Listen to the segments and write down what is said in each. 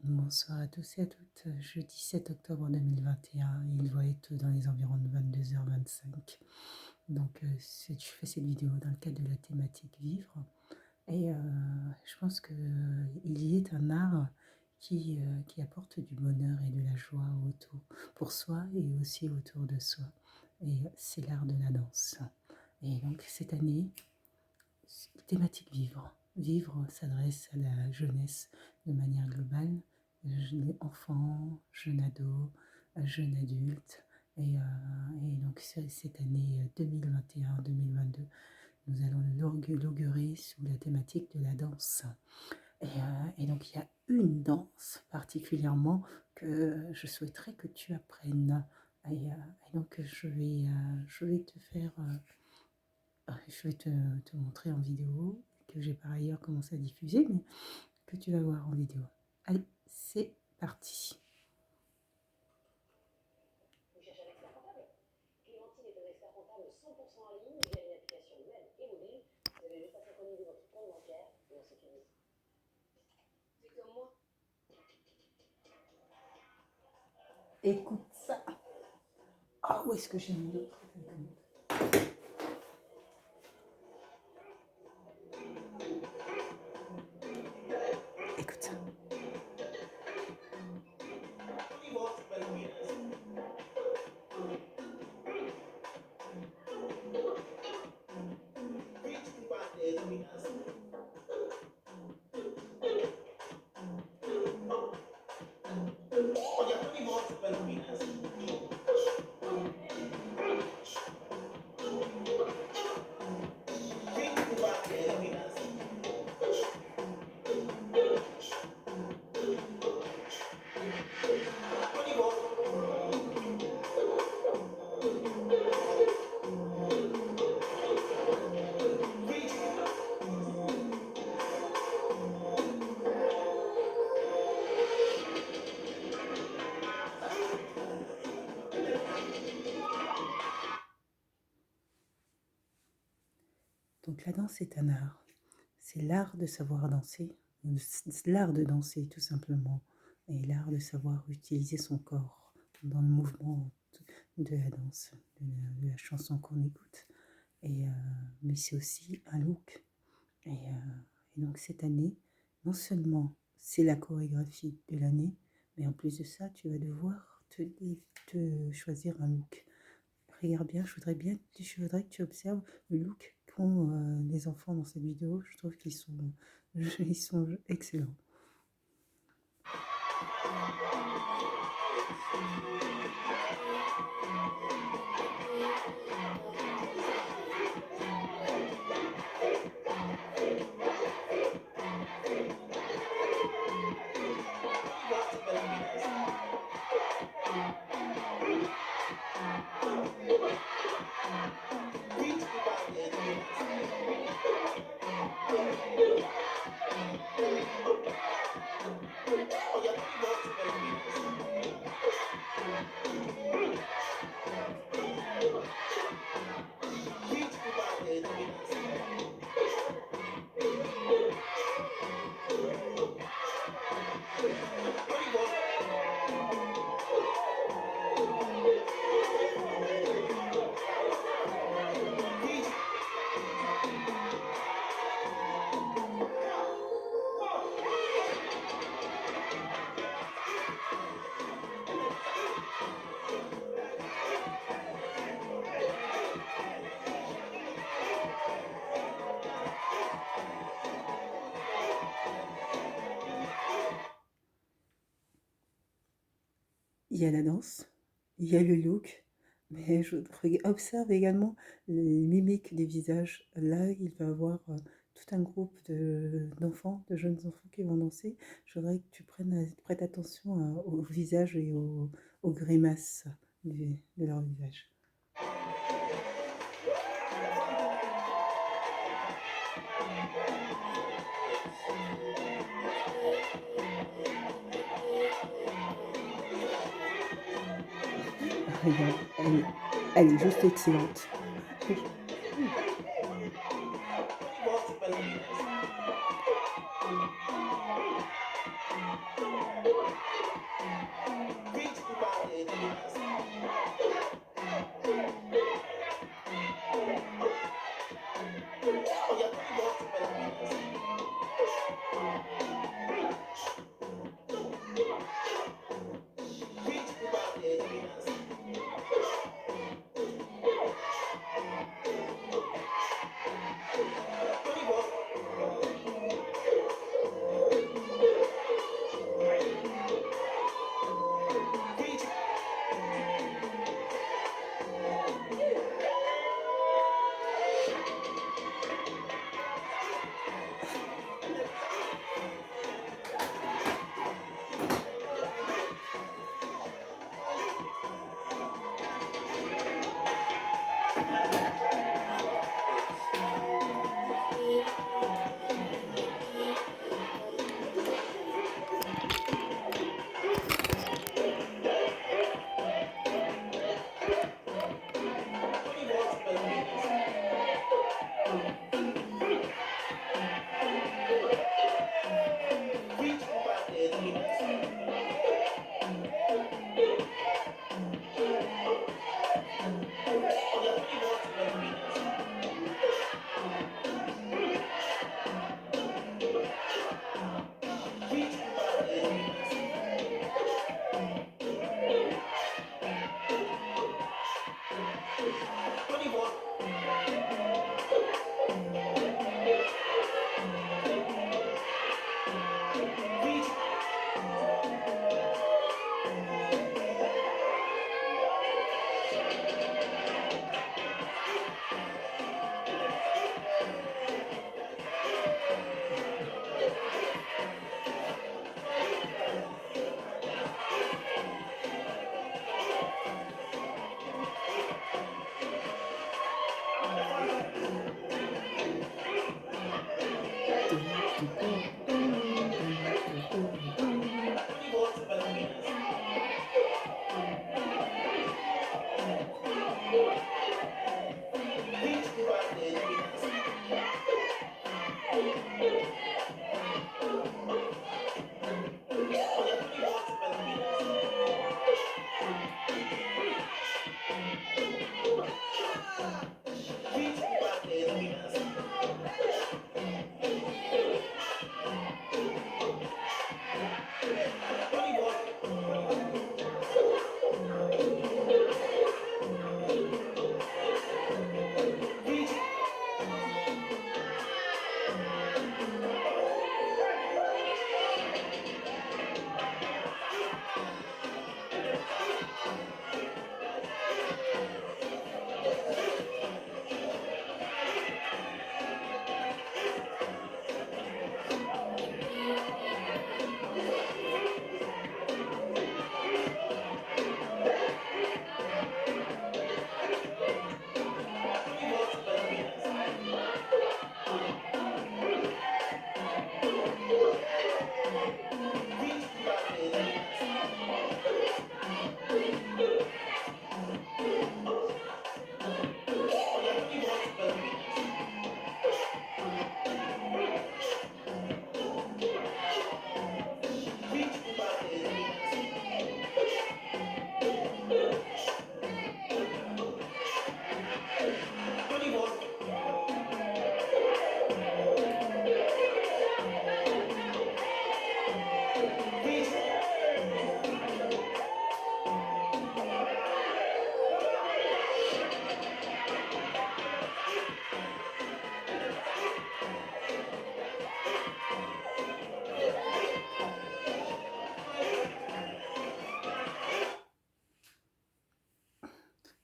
Bonsoir à tous et à toutes. Jeudi 7 octobre 2021, il doit être dans les environs de 22h25. Donc, je fais cette vidéo dans le cadre de la thématique vivre. Et je pense qu'il y est un art qui apporte du bonheur et de la joie autour, pour soi et aussi autour de soi. Et c'est l'art de la danse. Et donc, cette année, thématique vivre. Vivre s'adresse à la jeunesse de manière globale, jeunes enfants, jeunes ados, jeunes adultes. Et donc cette année 2021-2022, nous allons l'augurer sous la thématique de la danse. Et donc il y a une danse particulièrement que je souhaiterais que tu apprennes. Et donc je vais te faire... je vais te montrer en vidéo, que j'ai par ailleurs commencé à diffuser, mais que tu vas voir en vidéo. Allez, c'est parti. Vous cherchez un expert comptable? Clémentine est un expert comptable 100% en ligne via une application web et mobile. Vous avez juste à synchroniser votre compte bancaire et on sécurise. C'est comme moi. Écoute ça. Ah, où est-ce que j'ai mis l'autre? Écoute ça. Donc la danse est un art. C'est l'art de savoir danser, l'art de danser tout simplement, et l'art de savoir utiliser son corps dans le mouvement de la danse, de la chanson qu'on écoute. Mais c'est aussi un look. Et donc cette année, non seulement c'est la chorégraphie de l'année, mais en plus de ça, tu vas devoir te choisir un look. Regarde bien, je voudrais que tu observes le look qu'ont les enfants dans cette vidéo. Je trouve qu'ils sont, ils sont excellents. Il y a la danse, il y a le look, mais observe également les mimiques des visages. Là, il va y avoir tout un groupe d'enfants, de jeunes enfants qui vont danser. Je voudrais que tu prêtes attention au visage et aux grimaces de leur visage. Regarde, elle est juste excellente.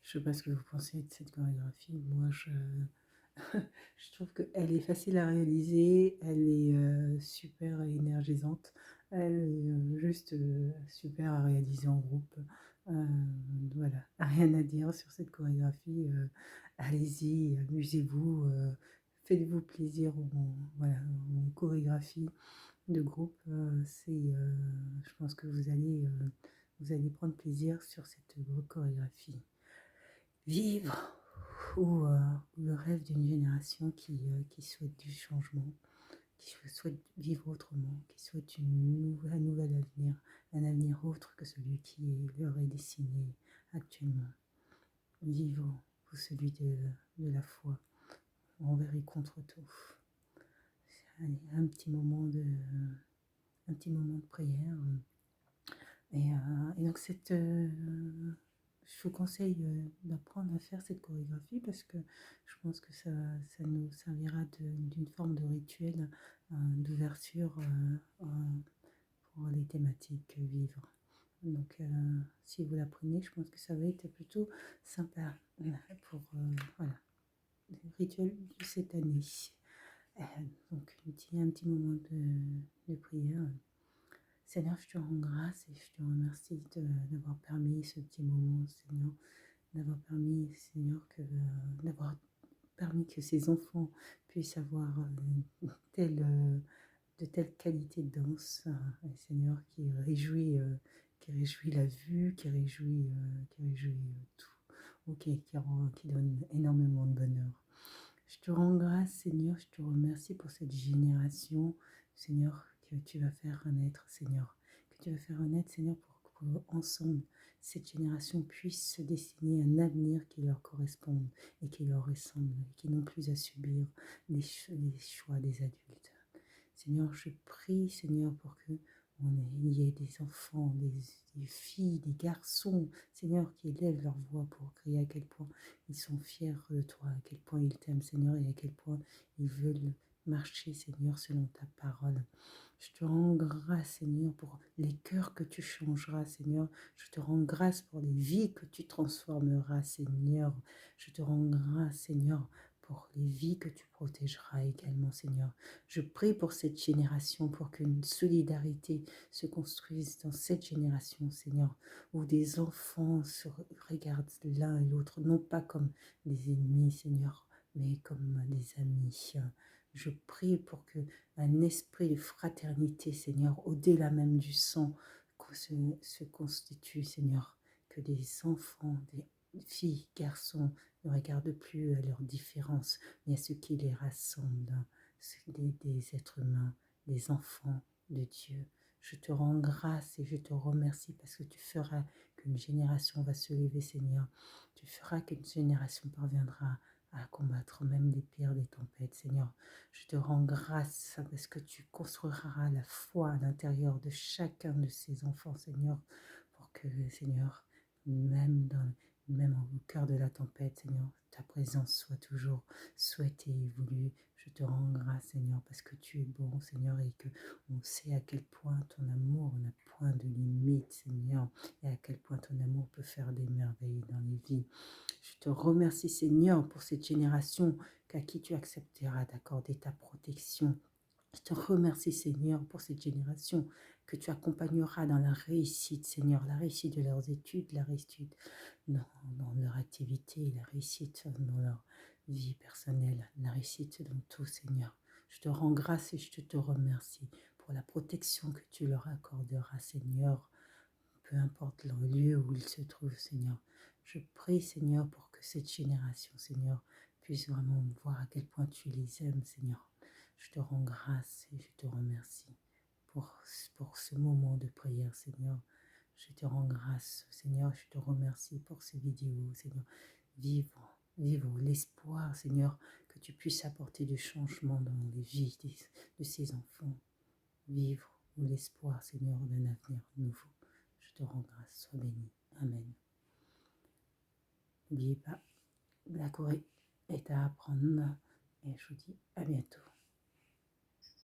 Je sais pas ce que vous pensez de cette chorégraphie. Moi, je trouve qu'elle est facile à réaliser, elle est super énergisante, elle est juste super à réaliser en groupe. Euh, voilà, rien à dire sur cette chorégraphie. Allez-y, amusez-vous, faites-vous plaisir voilà, en chorégraphie de groupe. Je pense que vous allez prendre plaisir sur cette chorégraphie. Vivre ou le rêve d'une génération qui souhaite du changement, qui souhaitent vivre autrement, qui souhaitent un nouvel avenir, un avenir autre que celui qui leur est dessiné actuellement. Vivre pour celui de la foi, envers et contre tout. Allez, un petit moment de prière. Et donc, je vous conseille d'apprendre à faire cette chorégraphie parce que je pense que ça nous servira d'une forme de rituel d'ouverture pour les thématiques vivre. Donc, si vous l'apprenez, je pense que ça va être plutôt sympa pour voilà, le rituel de cette année. Donc, un petit moment de prière. Seigneur, je te rends grâce et je te remercie d'avoir permis ce petit moment, Seigneur, d'avoir permis que ces enfants puissent avoir de telles qualités de danse, Seigneur, qui réjouit la vue, qui réjouit tout, qui donne énormément de bonheur. Je te rends grâce, Seigneur, je te remercie pour cette génération, Seigneur, que tu vas faire naître, Seigneur. Que tu vas faire naître, Seigneur, pour ensemble, cette génération puisse se dessiner un avenir qui leur corresponde et qui leur ressemble, et qui n'ont plus à subir les choix des adultes. Seigneur, je prie, Seigneur, pour que il y ait des enfants, des filles, des garçons, Seigneur, qui élèvent leur voix pour crier à quel point ils sont fiers de toi, à quel point ils t'aiment, Seigneur, et à quel point ils veulent marcher, Seigneur, selon ta parole. Je te rends grâce, Seigneur, pour les cœurs que tu changeras, Seigneur. Je te rends grâce pour les vies que tu transformeras, Seigneur. Je te rends grâce, Seigneur, pour les vies que tu protégeras également, Seigneur. Je prie pour cette génération, pour qu'une solidarité se construise dans cette génération, Seigneur, où des enfants se regardent l'un et l'autre, non pas comme des ennemis, Seigneur, mais comme des amis. Je prie pour que un esprit de fraternité, Seigneur, au-delà même du sang, se constitue, Seigneur, que des enfants, des filles, garçons ne regardent plus à leurs différences, mais à ce qui les rassemble, des êtres humains, des enfants de Dieu. Je te rends grâce et je te remercie parce que tu feras qu'une génération va se lever, Seigneur. Tu feras qu'une génération parviendra à combattre même les pires des tempêtes, Seigneur. Je te rends grâce parce que tu construiras la foi à l'intérieur de chacun de ces enfants, Seigneur, pour que, Seigneur, même au cœur de la tempête, Seigneur, ta présence soit toujours souhaitée et voulue. Je te rends grâce, Seigneur, parce que tu es bon, Seigneur, et que on sait à quel point ton amour n'a point de limite, Seigneur, et à quel point ton amour peut faire des merveilles dans les vies. Je te remercie, Seigneur, pour cette génération à qui tu accepteras d'accorder ta protection. Je te remercie, Seigneur, pour cette génération que tu accompagneras dans la réussite, Seigneur, la réussite de leurs études, la réussite dans leur activité, la réussite dans leur vie personnelle, la réussite dans tout, Seigneur. Je te rends grâce et je te remercie pour la protection que tu leur accorderas, Seigneur, peu importe le lieu où ils se trouvent, Seigneur. Je prie, Seigneur, pour que cette génération, Seigneur, puisse vraiment voir à quel point tu les aimes, Seigneur. Je te rends grâce et je te remercie pour ce moment de prière, Seigneur. Je te rends grâce, Seigneur. Je te remercie pour ces vidéos, Seigneur. Vivre l'espoir, Seigneur, que tu puisses apporter du changement dans les vies de ces enfants. Vivre l'espoir, Seigneur, d'un avenir nouveau. Je te rends grâce, sois béni. Amen. N'oubliez pas, la Corée est à apprendre et je vous dis à bientôt.